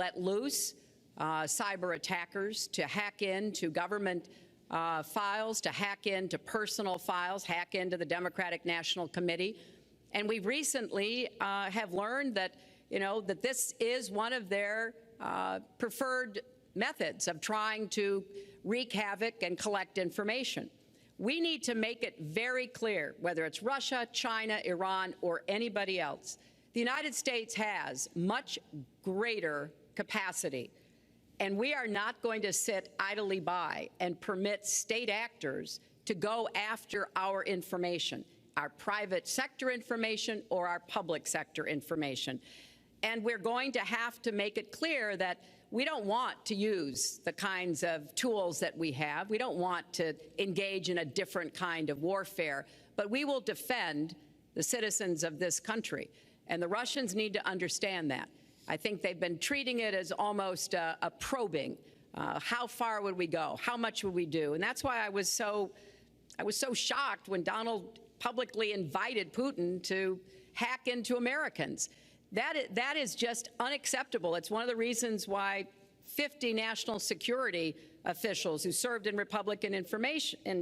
let loose cyber attackers to hack into government files, to hack into personal files, hack into the Democratic National Committee. And we recently have learned that, that this is one of their preferred methods of trying to wreak havoc and collect information. We need to make it very clear, whether it's Russia, China, Iran, or anybody else, the United States has much greater capacity, and we are not going to sit idly by and permit state actors to go after our information, our private sector information or our public sector information. And we're going to have to make it clear that we don't want to use the kinds of tools that we have. We don't want to engage in a different kind of warfare, but we will defend the citizens of this country. And the Russians need to understand that. I think they've been treating it as almost a probing. How far would we go? How much would we do? And that's why I was so shocked when Donald publicly invited Putin to hack into Americans. That is just unacceptable. It's one of the reasons why 50 national security officials who served in Republican administration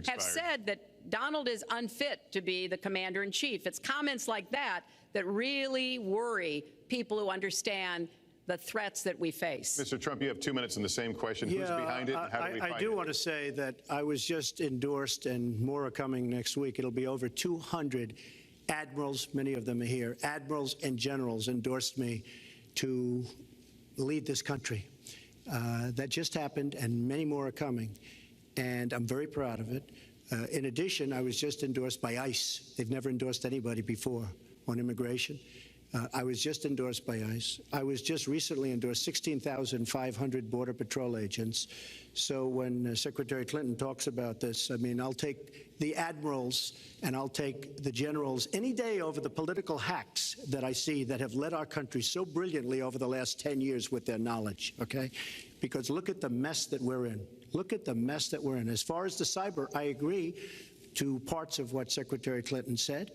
have said that Donald is unfit to be the commander-in-chief. It's comments like that that really worry people who understand the threats that we face. Mr. Trump, you have 2 minutes in the same question. Who's behind it? And how do we find it? I do want to say that I was just endorsed, and more are coming next week. It'll be over 200 admirals, many of them are here, admirals and generals endorsed me to lead this country. That just happened, and many more are coming, and I'm very proud of it. In addition, I was just endorsed by ICE. They've never endorsed anybody before on immigration. I was just endorsed by ICE. I was just recently endorsed 16,500 Border Patrol agents. So when Secretary Clinton talks about this, I mean, I'll take the admirals and I'll take the generals any day over the political hacks that I see that have led our country so brilliantly over the last 10 years with their knowledge, okay? Because look at the mess that we're in. Look at the mess that we're in. As far as the cyber, I agree to parts of what Secretary Clinton said.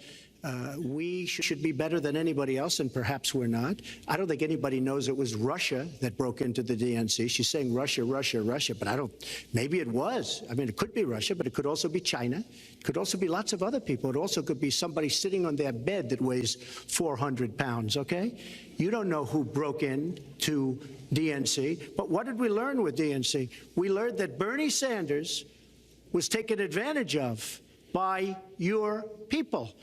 We should be better than anybody else, and perhaps we're not. I don't think anybody knows it was Russia that broke into the DNC. She's saying Russia, Russia, Russia, but maybe it was. I mean, it could be Russia, but it could also be China. It could also be lots of other people. It also could be somebody sitting on their bed that weighs 400 pounds, okay? You don't know who broke in to DNC, but what did we learn with DNC? We learned that Bernie Sanders was taken advantage of by your people,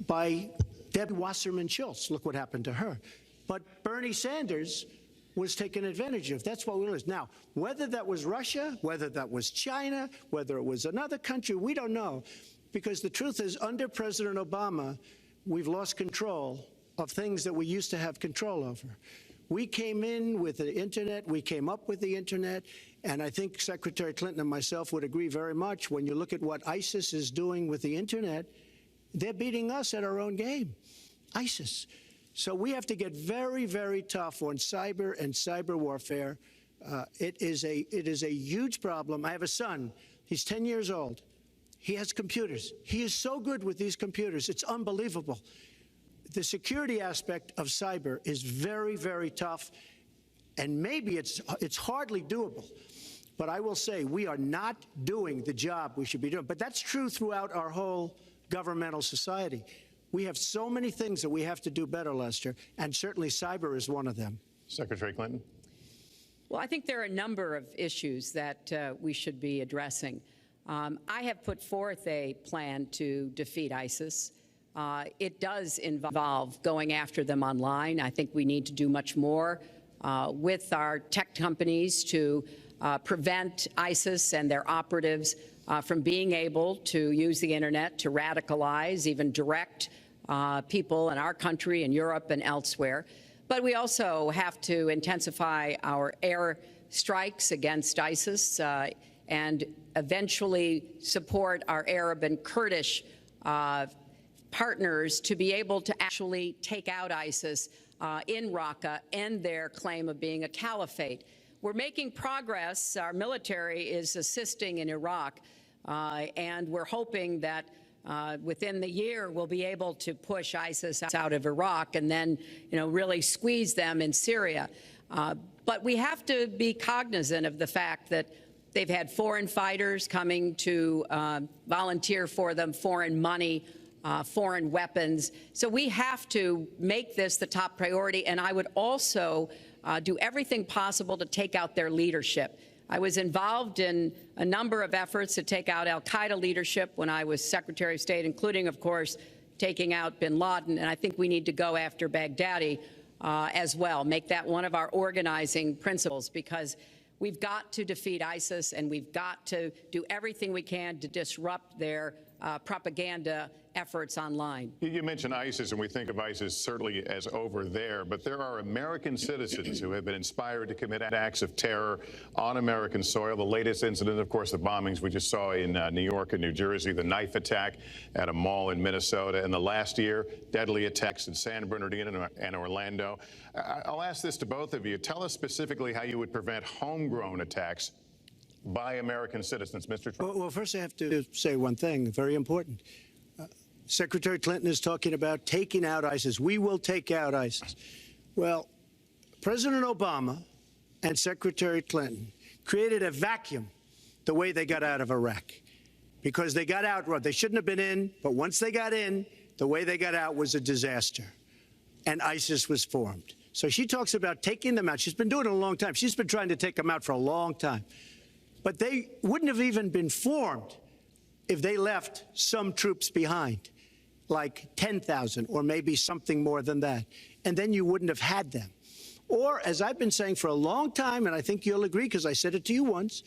by Debbie Wasserman Schultz. Look what happened to her. But Bernie Sanders was taken advantage of. That's what we learned. Now, whether that was Russia, whether that was China, whether it was another country, we don't know. Because the truth is, under President Obama, we've lost control of things that we used to have control over. We came in with the Internet. We came up with the Internet. And I think Secretary Clinton and myself would agree very much when you look at what ISIS is doing with the Internet. They're beating us at our own game, ISIS. So we have to get very, very tough on cyber and cyber warfare. It is a huge problem. I have a son. He's 10 years old. He has computers. He is so good with these computers. It's unbelievable. The security aspect of cyber is very, very tough, and maybe it's hardly doable. But I will say we are not doing the job we should be doing. But that's true throughout our whole governmental society. We have so many things that we have to do better, Lester, and certainly cyber is one of them. Secretary Clinton. Well, I think there are a number of issues that we should be addressing. I have put forth a plan to defeat ISIS. It does involve going after them online. I think we need to do much more with our tech companies to prevent ISIS and their operatives from being able to use the Internet to radicalize, even direct people in our country and Europe and elsewhere. But we also have to intensify our air strikes against ISIS and eventually support our Arab and Kurdish partners to be able to actually take out ISIS in Raqqa and their claim of being a caliphate. We're making progress. Our military is assisting in Iraq, and we're hoping that within the year, we'll be able to push ISIS out of Iraq and then, really squeeze them in Syria. But we have to be cognizant of the fact that they've had foreign fighters coming to volunteer for them, foreign money, foreign weapons. So we have to make this the top priority. And I would also do everything possible to take out their leadership. I was involved in a number of efforts to take out al-Qaeda leadership when I was Secretary of State, including, of course, taking out bin Laden. And I think we need to go after Baghdadi as well, make that one of our organizing principles, because we've got to defeat ISIS, and we've got to do everything we can to disrupt their propaganda efforts online. You mentioned ISIS, and we think of ISIS certainly as over there, but there are American citizens who have been inspired to commit acts of terror on American soil. The latest incident, of course, the bombings we just saw in New York and New Jersey, the knife attack at a mall in Minnesota, and the last year, deadly attacks in San Bernardino and Orlando. I'll ask this to both of you. Tell us specifically how you would prevent homegrown attacks by American citizens, Mr. Trump. Well, first I have to say one thing, very important. Secretary Clinton is talking about taking out ISIS. We will take out ISIS. Well, President Obama and Secretary Clinton created a vacuum the way they got out of Iraq, because they got out, they shouldn't have been in, but once they got in, the way they got out was a disaster, and ISIS was formed. So she talks about taking them out. She's been doing it a long time. She's been trying to take them out for a long time. But they wouldn't have even been formed if they left some troops behind, like 10,000 or maybe something more than that. And then you wouldn't have had them. Or, as I've been saying for a long time, and I think you'll agree because I said it to you once,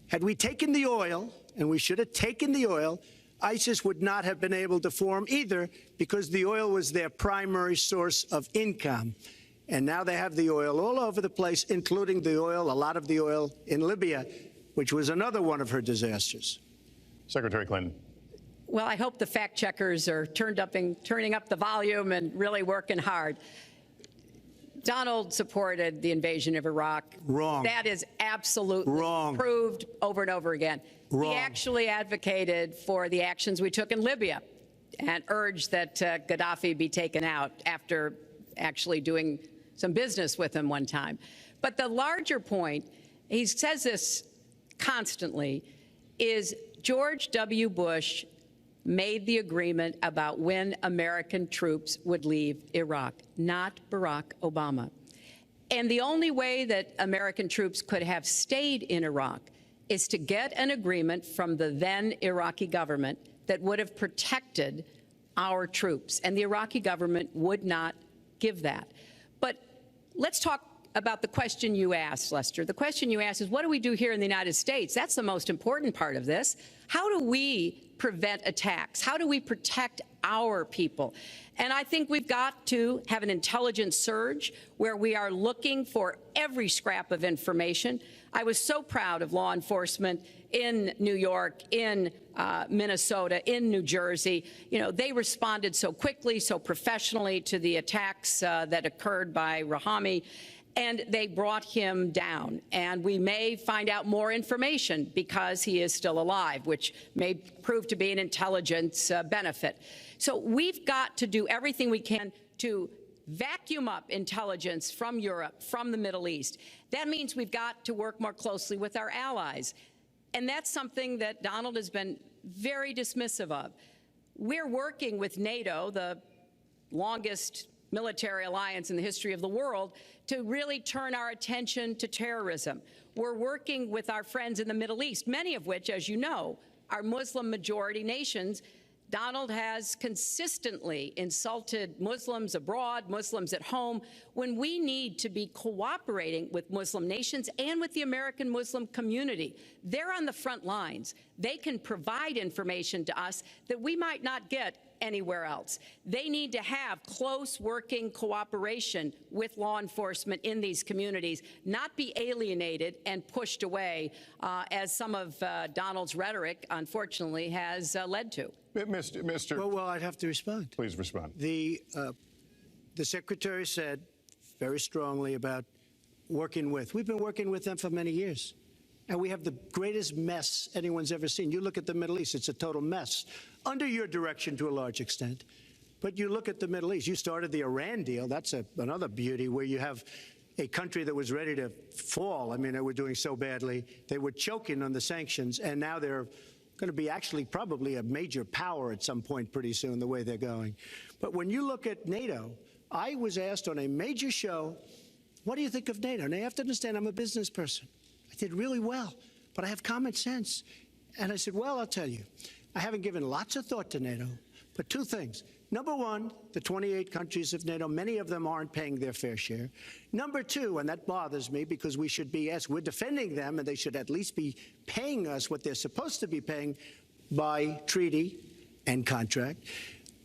had we taken the oil, and we should have taken the oil, ISIS would not have been able to form either, because the oil was their primary source of income. And now they have the oil all over the place, including the oil, a lot of the oil in Libya, which was another one of her disasters. Secretary Clinton. Well, I hope the fact checkers are turning up the volume and really working hard. Donald supported the invasion of Iraq. Wrong. That is absolutely wrong. Proved over and over again. Wrong. He actually advocated for the actions we took in Libya and urged that Gaddafi be taken out after actually doing some business with him one time. But the larger point, he says this constantly, is George W. Bush made the agreement about when American troops would leave Iraq, not Barack Obama. And the only way that American troops could have stayed in Iraq is to get an agreement from the then Iraqi government that would have protected our troops. And the Iraqi government would not give that. But let's talk about the question you asked, Lester. The question you asked is, what do we do here in the United States? That's the most important part of this. How do we prevent attacks? How do we protect our people? And I think we've got to have an intelligence surge where we are looking for every scrap of information. I was so proud of law enforcement in New York, in Minnesota, in New Jersey. You know, they responded so quickly, so professionally to the attacks that occurred by Rahami. And they brought him down. And we may find out more information because he is still alive, which may prove to be an intelligence benefit. So we've got to do everything we can to vacuum up intelligence from Europe, from the Middle East. That means we've got to work more closely with our allies. And that's something that Donald has been very dismissive of. We're working with NATO, the longest military alliance in the history of the world, to really turn our attention to terrorism. We're working with our friends in the Middle East, many of which, as you know, are Muslim-majority nations. Donald has consistently insulted Muslims abroad, Muslims at home, when we need to be cooperating with Muslim nations and with the American Muslim community. They're on the front lines. They can provide information to us that we might not get anywhere else. They need to have close working cooperation with law enforcement in these communities, not be alienated and pushed away, as some of Donald's rhetoric, unfortunately, has led to. Mr. Well, I'd have to respond. Please respond. The Secretary said very strongly about working with. We've been working with them for many years. And we have the greatest mess anyone's ever seen. You look at the Middle East, it's a total mess. under your direction to a large extent. But you look at the Middle East. You started the Iran deal. That's another beauty, where you have a country that was ready to fall. I mean, they were doing so badly. They were choking on the sanctions, and now they're going to be actually probably a major power at some point pretty soon, the way they're going. But when you look at NATO, I was asked on a major show, what do you think of NATO? And you have to understand, I'm a business person. I did really well, but I have common sense. And I said, well, I'll tell you, I haven't given lots of thought to NATO, but two things. Number one, the 28 countries of NATO, many of them aren't paying their fair share. Number two, and that bothers me because we should be, yes, we're defending them, and they should at least be paying us what they're supposed to be paying by treaty and contract.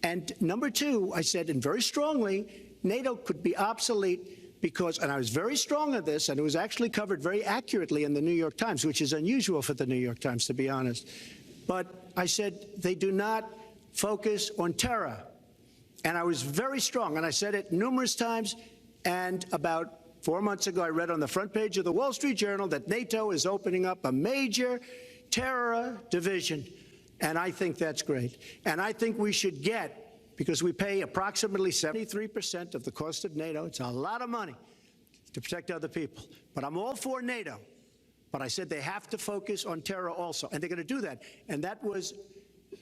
And number two, I said, and very strongly, NATO could be obsolete because, and I was very strong on this, and it was actually covered very accurately in the New York Times, which is unusual for the New York Times, to be honest. But I said, they do not focus on terror. And I was very strong, and I said it numerous times. And about 4 months ago, I read on the front page of the Wall Street Journal that NATO is opening up a major terror division. And I think that's great. And I think we should get, because we pay approximately 73% of the cost of NATO. It's a lot of money to protect other people. But I'm all for NATO. But I said they have to focus on terror also. And they're going to do that. And that was,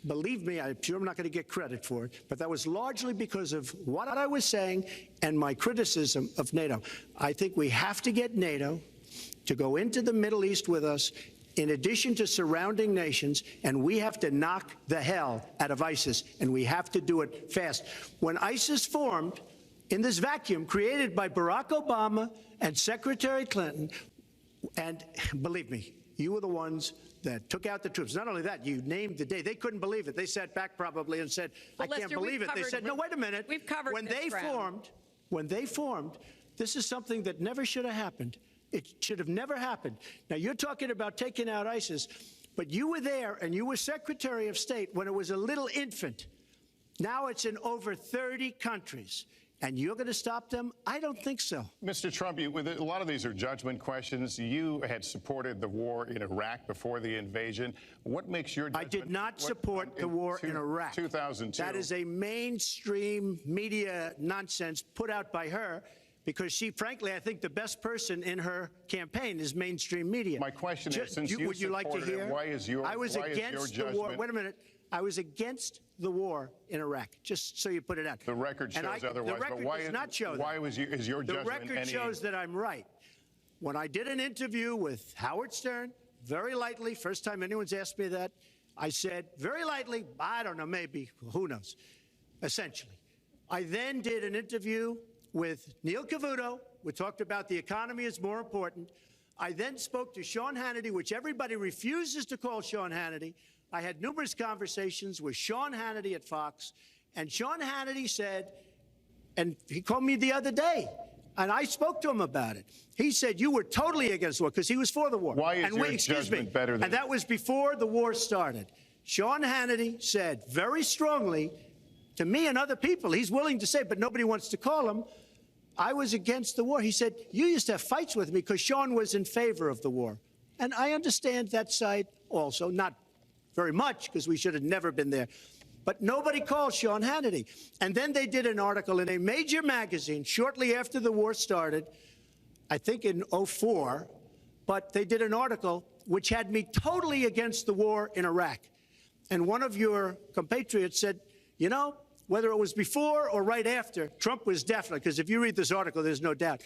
believe me, I'm sure I'm not going to get credit for it, but that was largely because of what I was saying and my criticism of NATO. I think we have to get NATO to go into the Middle East with us, in addition to surrounding nations, and we have to knock the hell out of ISIS, and we have to do it fast. When ISIS formed in this vacuum created by Barack Obama and Secretary Clinton, and believe me, you were the ones that took out the troops. Not only that, you named the day. They couldn't believe it. They sat back probably and said, I can't believe it. They said, no, wait a minute. We've covered when they formed, this is something that never should have happened. It should have never happened. Now, you're talking about taking out ISIS, but you were there and you were Secretary of State when it was a little infant. Now it's in over 30 countries. And you're going to stop them? I don't think so. Mr. Trump, a lot of these are judgment questions. You had supported the war in Iraq before the invasion. What makes your judgment? I did not support the war in Iraq. 2002. That is a mainstream media nonsense put out by her, because she, frankly, I think the best person in her campaign is mainstream media. My question is, since you would you like to hear? Why is your judgment? Wait a minute. I was against the war in Iraq, just so you put it out. The record shows otherwise. The record does not show that. Why is your judgment? The record shows that I'm right. When I did an interview with Howard Stern, very lightly, first time anyone's asked me that, I said, very lightly, I don't know, maybe, who knows, essentially. I then did an interview with Neil Cavuto. We talked about the economy is more important. I then spoke to Sean Hannity, which everybody refuses to call Sean Hannity. I had numerous conversations with Sean Hannity at Fox, and Sean Hannity said, and he called me the other day, and I spoke to him about it. He said, you were totally against the war, because he was for the war. Why is your judgment better than... And that was before the war started. Sean Hannity said very strongly to me and other people, he's willing to say, but nobody wants to call him, I was against the war. He said, you used to have fights with me because Sean was in favor of the war. And I understand that side also, not very much, because we should have never been there. But nobody called Sean Hannity. And then they did an article in a major magazine shortly after the war started, I think in '04, but they did an article which had me totally against the war in Iraq. And one of your compatriots said, you know, whether it was before or right after, Trump was definitely, because if you read this article, there's no doubt.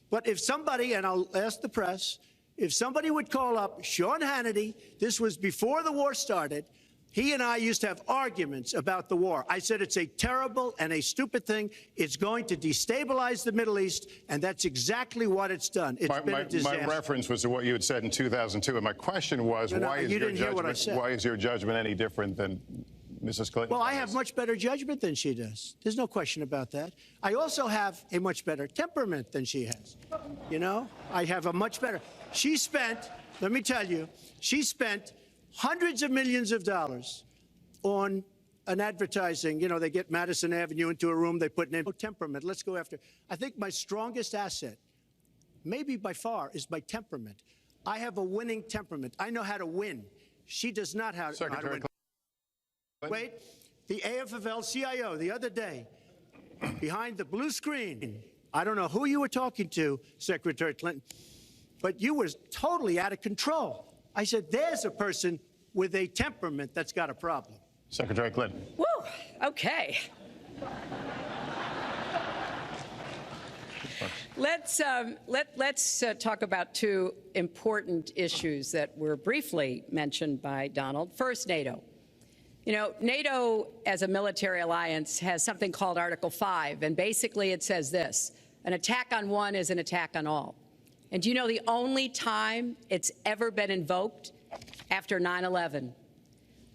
But if somebody, and I'll ask the press, if somebody would call up Sean Hannity, this was before the war started, he and I used to have arguments about the war. I said it's a terrible and a stupid thing. It's going to destabilize the Middle East, and that's exactly what it's done. It's been a disaster. My reference was to what you had said in 2002, and my question was, why is your judgment any different than Mrs. Clinton? Well, I have much better judgment than she does. There's no question about that. I also have a much better temperament than she has. You know, I have a much better. She spent, let me tell you, she spent hundreds of millions of dollars on an advertising. You know, they get Madison Avenue into a room, they put in temperament. Let's go after. I think my strongest asset, maybe by far, is my temperament. I have a winning temperament. I know how to win. She does not know how to win. Wait, the AFL-CIO the other day, behind the blue screen, I don't know who you were talking to, Secretary Clinton, but you were totally out of control. I said, there's a person with a temperament that's got a problem. Secretary Clinton. Woo, okay. Let's talk about two important issues that were briefly mentioned by Donald. First, NATO. You know, NATO as a military alliance has something called Article 5, and basically it says this: an attack on one is an attack on all. And do you know the only time it's ever been invoked? After 9/11,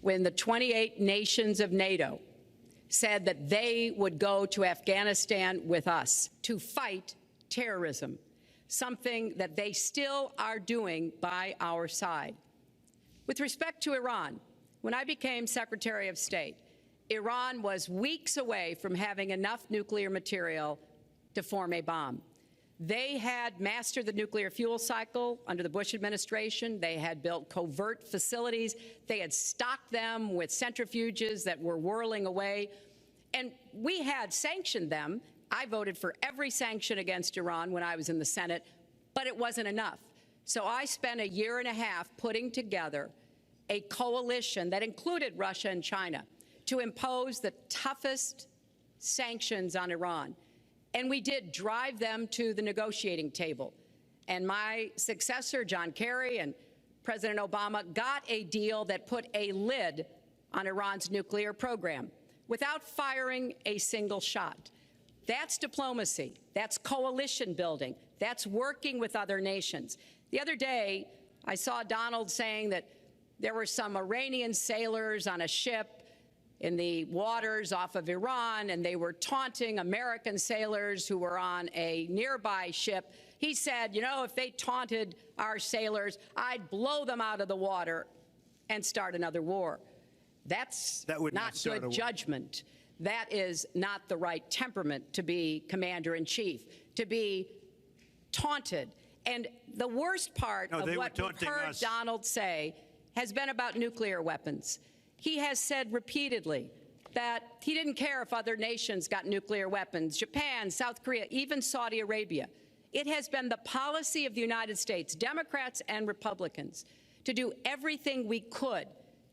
when the 28 nations of NATO said that they would go to Afghanistan with us to fight terrorism, something that they still are doing by our side. With respect to Iran, when I became Secretary of State, Iran was weeks away from having enough nuclear material to form a bomb. They had mastered the nuclear fuel cycle under the Bush administration. They had built covert facilities. They had stocked them with centrifuges that were whirling away. And we had sanctioned them. I voted for every sanction against Iran when I was in the Senate, but it wasn't enough. So I spent a year and a half putting together a coalition that included Russia and China to impose the toughest sanctions on Iran. And we did drive them to the negotiating table. And my successor, John Kerry, and President Obama got a deal that put a lid on Iran's nuclear program without firing a single shot. That's diplomacy. That's coalition building. That's working with other nations. The other day, I saw Donald saying that there were some Iranian sailors on a ship in the waters off of Iran, and they were taunting American sailors who were on a nearby ship. He said, you know, if they taunted our sailors, I'd blow them out of the water and start another war. That's not good judgment. That is not the right temperament to be commander-in-chief, to be taunted. And the worst part of what we've heard Donald say has been about nuclear weapons. He has said repeatedly that he didn't care if other nations got nuclear weapons, Japan, South Korea, even Saudi Arabia. It has been the policy of the United States, Democrats and Republicans, to do everything we could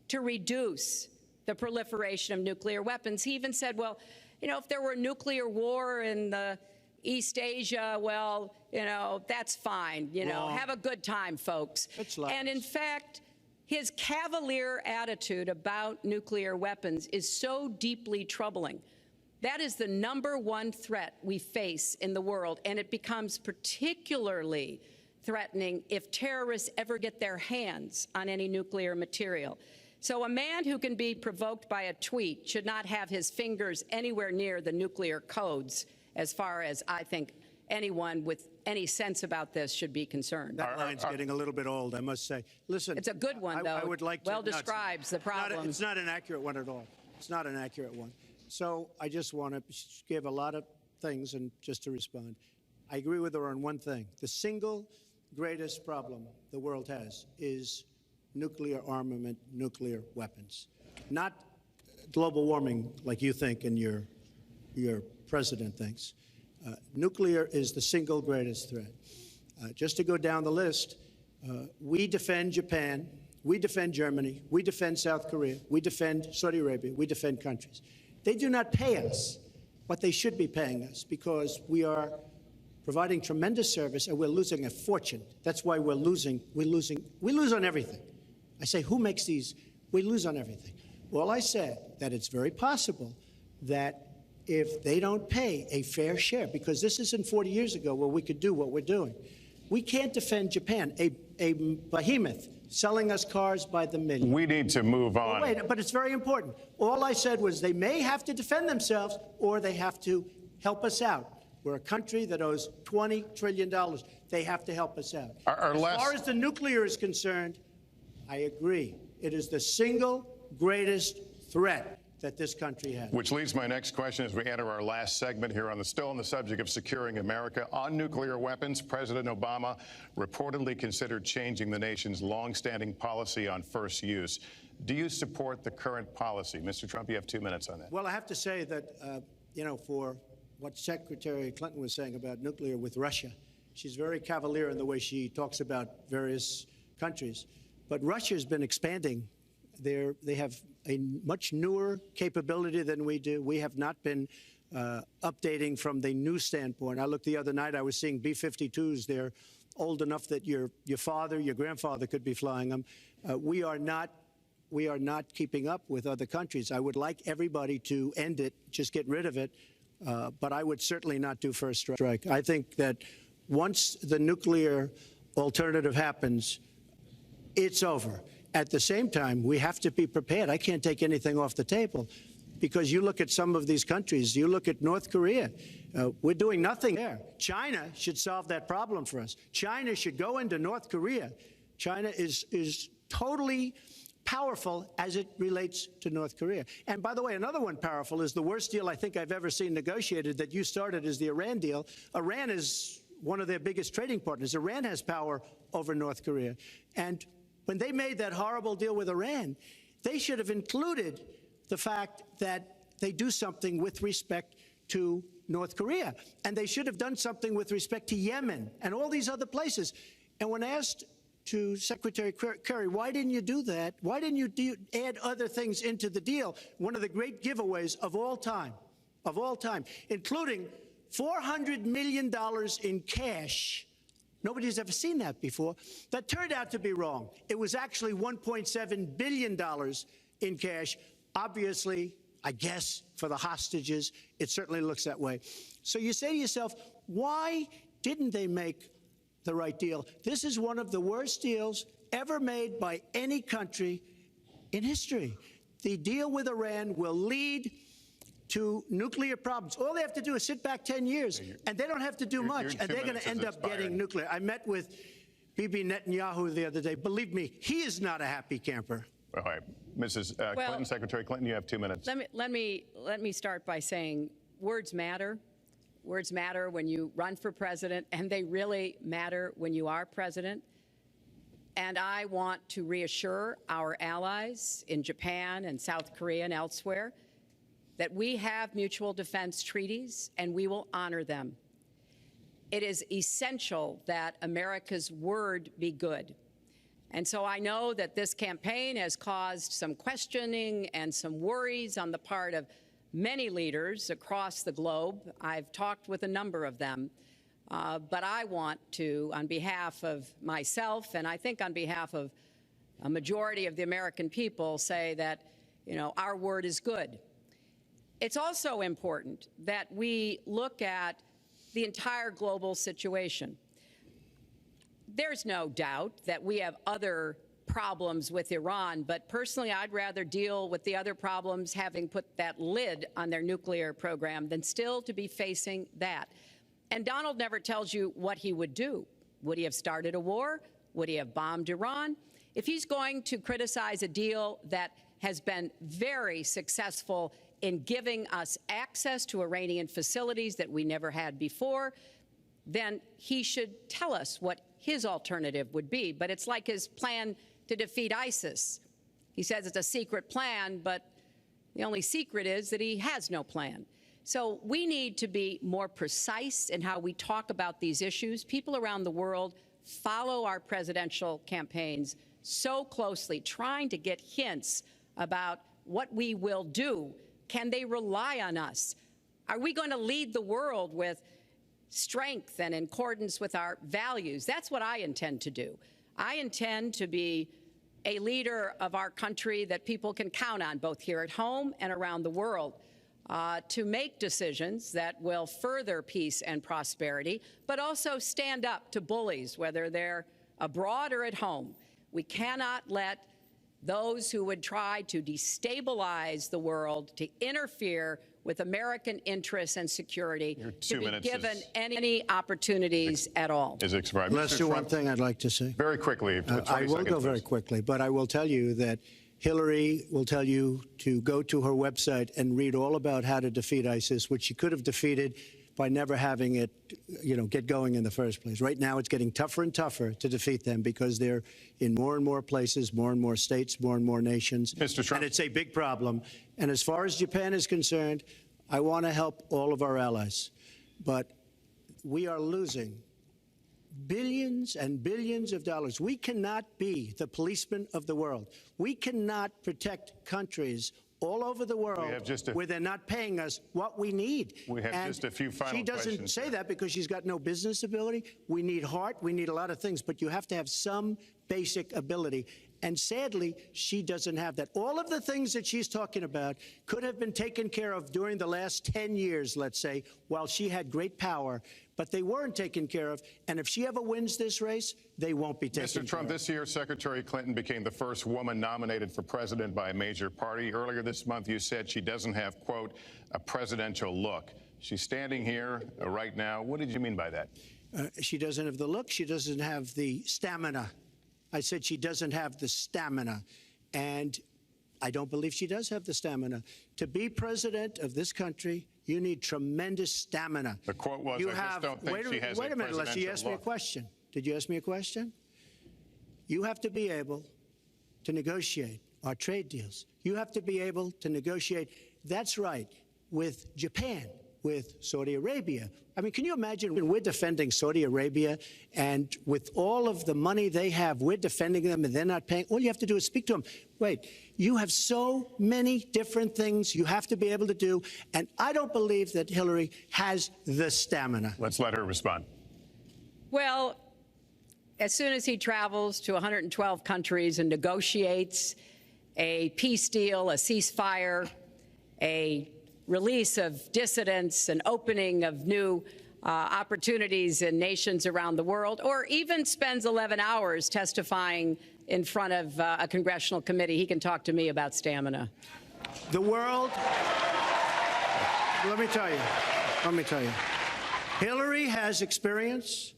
to reduce the proliferation of nuclear weapons. He even said, well, you know, if there were a nuclear war in the East Asia, well, you know, that's fine. You know, have a good time, folks. And in fact, his cavalier attitude about nuclear weapons is so deeply troubling. That is the #1 threat we face in the world, and it becomes particularly threatening if terrorists ever get their hands on any nuclear material. So a man who can be provoked by a tweet should not have his fingers anywhere near the nuclear codes, as far as I think anyone with any sense about this should be concerned. That line's getting a little bit old, I must say. Listen, it's a good one, though. I would like to, well describes the problem. It's not an accurate one at all. It's not an accurate one. So I just want to give a lot of things, and just to respond, I agree with her on one thing. The single greatest problem the world has is nuclear armament, nuclear weapons, not global warming like you think and your president thinks. Nuclear is the single greatest threat. Just to go down the list, we defend Japan, we defend Germany, we defend South Korea, we defend Saudi Arabia, we defend countries. They do not pay us what they should be paying us because we are providing tremendous service and we're losing a fortune. That's why we're losing. We lose on everything. I say, who makes these? We lose on everything. Well, I said that it's very possible that if they don't pay a fair share, because this isn't 40 years ago where we could do what we're doing. We can't defend Japan, a behemoth selling us cars by the million. We need to move on. Wait, but it's very important. All I said was they may have to defend themselves or they have to help us out. We're a country that owes $20 trillion. They have to help us out. As far as the nuclear is concerned, I agree. It is the single greatest threat that this country has. Which leads my next question as we enter our last segment here still on the subject of securing America. On nuclear weapons, President Obama reportedly considered changing the nation's longstanding policy on first use. Do you support the current policy? Mr. Trump, you have 2 minutes on that. Well, I have to say that, for what Secretary Clinton was saying about nuclear with Russia, she's very cavalier in the way she talks about various countries. But Russia's been expanding. They have a much newer capability than we do. We have not been updating from the new standpoint. I looked the other night, I was seeing B-52s. They're old enough that your father, your grandfather could be flying them. We are not keeping up with other countries. I would like everybody to end it, just get rid of it, but I would certainly not do first strike. I think that once the nuclear alternative happens, it's over. At the same time, we have to be prepared. I can't take anything off the table because you look at some of these countries, you look at North Korea, we're doing nothing there. China should solve that problem for us. China should go into North Korea. China is totally powerful as it relates to North Korea. And by the way, another one powerful is the worst deal I think I've ever seen negotiated that you started is the Iran deal. Iran is one of their biggest trading partners. Iran has power over North Korea. And when they made that horrible deal with Iran, they should have included the fact that they do something with respect to North Korea. And they should have done something with respect to Yemen and all these other places. And when asked to Secretary Kerry, why didn't you do that? Why didn't you add other things into the deal? One of the great giveaways of all time, including $400 million in cash. Nobody's ever seen that before. That turned out to be wrong. It was actually $1.7 billion in cash. Obviously, I guess, for the hostages, it certainly looks that way. So you say to yourself, why didn't they make the right deal? This is one of the worst deals ever made by any country in history. The deal with Iran will lead to nuclear problems. All they have to do is sit back 10 years, and they don't have to do much, and they're going to end up getting nuclear. I met with Bibi Netanyahu the other day. Believe me, he is not a happy camper. All right. Mrs. Clinton, Secretary Clinton, you have 2 minutes. Let me start by saying words matter. Words matter when you run for president, and they really matter when you are president. And I want to reassure our allies in Japan and South Korea and elsewhere that we have mutual defense treaties and we will honor them. It is essential that America's word be good. And so I know that this campaign has caused some questioning and some worries on the part of many leaders across the globe. I've talked with a number of them. But I want to, on behalf of myself and I think on behalf of a majority of the American people, say that, our word is good. It's also important that we look at the entire global situation. There's no doubt that we have other problems with Iran, but personally, I'd rather deal with the other problems having put that lid on their nuclear program than still to be facing that. And Donald never tells you what he would do. Would he have started a war? Would he have bombed Iran? If he's going to criticize a deal that has been very successful in giving us access to Iranian facilities that we never had before, then he should tell us what his alternative would be. But it's like his plan to defeat ISIS. He says it's a secret plan, but the only secret is that he has no plan. So we need to be more precise in how we talk about these issues. People around the world follow our presidential campaigns so closely, trying to get hints about what we will do. Can they rely on us? Are we going to lead the world with strength and in accordance with our values? That's what I intend to do. I intend to be a leader of our country that people can count on, both here at home and around the world, to make decisions that will further peace and prosperity, but also stand up to bullies, whether they're abroad or at home. We cannot let those who would try to destabilize the world, to interfere with American interests and security, to be given any opportunities at all. Is expired. Let's do one thing I'd like to say. Very quickly. I will go very quickly, but I will tell you that Hillary will tell you to go to her website and read all about how to defeat ISIS, which she could have defeated by never having it, get going in the first place. Right now, it's getting tougher and tougher to defeat them because they're in more and more places, more and more states, more and more nations. Mr. Trump. And it's a big problem. And as far as Japan is concerned, I want to help all of our allies. But we are losing billions and billions of dollars. We cannot be the policeman of the world. We cannot protect countries all over the world where they're not paying us what we need. We have just a few final questions. She doesn't say that because she's got no business ability. We need heart. We need a lot of things. But you have to have some basic ability. And sadly, she doesn't have that. All of the things that she's talking about could have been taken care of during the last 10 years, let's say, while she had great power. But they weren't taken care of. And if she ever wins this race, they won't be taken care of. Mr. Trump, this year, Secretary Clinton became the first woman nominated for president by a major party. Earlier this month, you said she doesn't have, quote, a presidential look. She's standing here right now. What did you mean by that? She doesn't have the look. She doesn't have the stamina. I said she doesn't have the stamina. And I don't believe she does have the stamina. To be president of this country, you need tremendous stamina. The quote was, I just don't think she has a Wait a minute, Leslie, you asked me a question. Did you ask me a question? You have to be able to negotiate our trade deals. You have to be able to negotiate, that's right, with Japan, with Saudi Arabia. I mean, can you imagine when we're defending Saudi Arabia and with all of the money they have, we're defending them and they're not paying? All you have to do is speak to them. Wait, you have so many different things you have to be able to do, and I don't believe that Hillary has the stamina. Let's let her respond. Well, as soon as he travels to 112 countries and negotiates a peace deal, a ceasefire, a release of dissidents, an opening of new opportunities in nations around the world, or even spends 11 hours testifying in front of a congressional committee, he can talk to me about stamina. The world, let me tell you, Hillary has experience,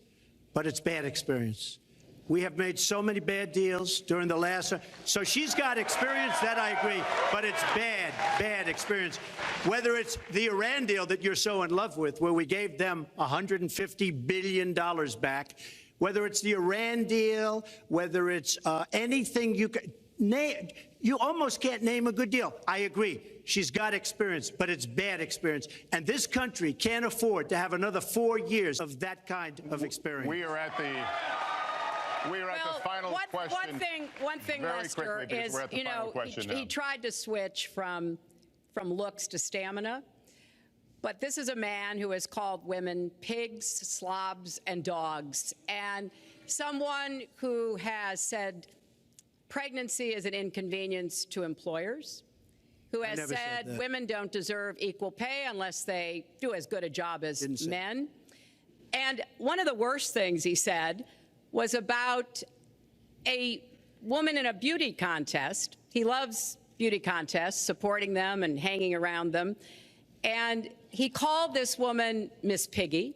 but it's bad experience. We have made so many bad deals during the last, so she's got experience, that I agree, but it's bad experience. Whether it's the Iran deal that you're so in love with, where we gave them $150 billion back, whether it's the Iran deal, whether it's anything you can name, you almost can't name a good deal. I agree. She's got experience, but it's bad experience. And this country can't afford to have another 4 years of that kind of experience. We are at the final question. One thing, Very Lester, quickly, is, he tried to switch from looks to stamina. But this is a man who has called women pigs, slobs, and dogs, and someone who has said pregnancy is an inconvenience to employers, who has said women don't deserve equal pay unless they do as good a job as men. And one of the worst things he said was about a woman in a beauty contest. He loves beauty contests, supporting them and hanging around them. And he called this woman Miss Piggy.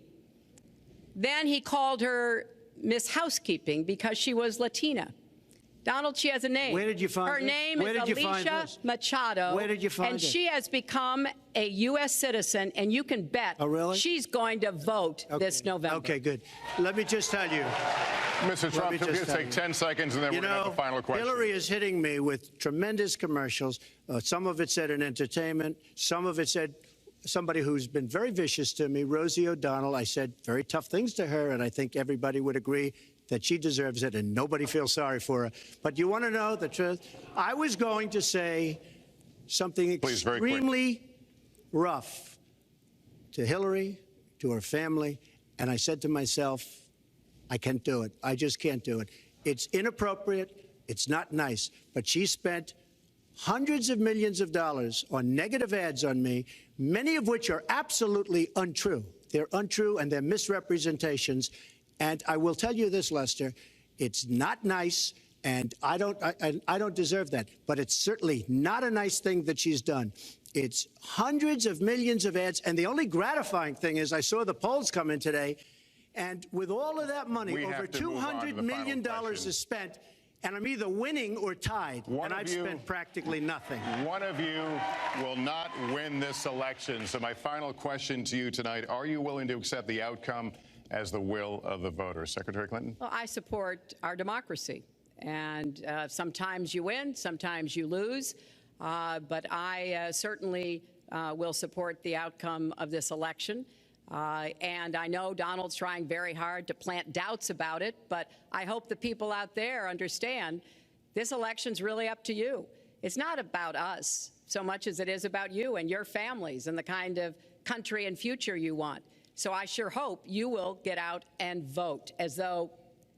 Then he called her Miss Housekeeping because she was Latina. Donald, she has a name. Where did you find her this? name Where is did you find Alicia this? Machado. Where did you find and it? she has become a U.S. citizen, and you can bet she's going to vote this November. Okay, good. Let me just tell you. Mr. Trump, if you take 10 seconds, and then we're going to have the final question. Hillary is hitting me with tremendous commercials. Some of it said in entertainment. Some of it said somebody who's been very vicious to me, Rosie O'Donnell. I said very tough things to her, and I think everybody would agree that she deserves it, and nobody feels sorry for her. But you want to know the truth? I was going to say something extremely rough to Hillary, to her family, and I said to myself, I can't do it. I just can't do it. It's inappropriate. It's not nice. But she spent hundreds of millions of dollars on negative ads on me, many of which are absolutely untrue. They're untrue and they're misrepresentations. And I will tell you this, Lester, it's not nice, and I don't deserve that. But it's certainly not a nice thing that she's done. It's hundreds of millions of ads, and the only gratifying thing is I saw the polls come in today, and with all of that money, over $200 million is spent, and I'm either winning or tied, One and of I've you- spent practically nothing. One of you will not win this election. So my final question to you tonight, are you willing to accept the outcome as the will of the voters? Secretary Clinton? Well, I support our democracy. And sometimes you win, sometimes you lose. But I certainly will support the outcome of this election. And I know Donald's trying very hard to plant doubts about it, but I hope the people out there understand this election's really up to you. It's not about us so much as it is about you and your families and the kind of country and future you want. So I sure hope you will get out and vote as though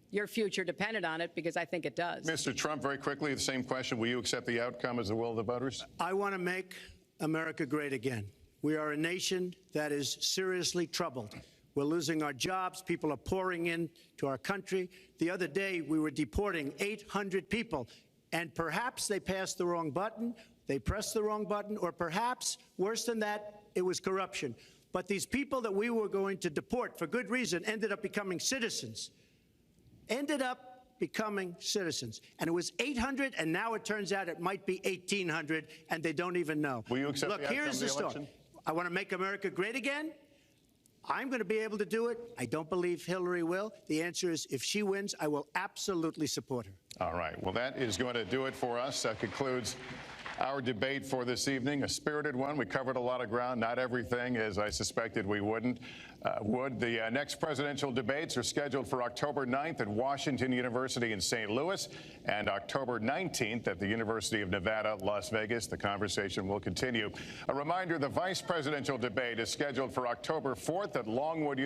your future depended on it, because I think it does. Mr. Trump, very quickly, the same question. Will you accept the outcome as the will of the voters? I want to make America great again. We are a nation that is seriously troubled. We're losing our jobs. People are pouring into our country. The other day, we were deporting 800 people, and perhaps they passed the wrong button, they pressed the wrong button, or perhaps, worse than that, it was corruption. But these people that we were going to deport for good reason ended up becoming citizens. And it was 800, and now it turns out it might be 1,800, and they don't even know. Will you accept Look, the outcome here's of the the story. election? I want to make America great again. I'm going to be able to do it. I don't believe Hillary will. The answer is, if she wins, I will absolutely support her. All right. Well, that is going to do it for us. That concludes our debate for this evening. A spirited one. We covered a lot of ground, not everything, as I suspected we would. The next presidential debates are scheduled for October 9th at Washington University in St. Louis and October 19th at the University of Nevada, Las Vegas. The conversation will continue. A reminder, the vice presidential debate is scheduled for October 4th at Longwood University.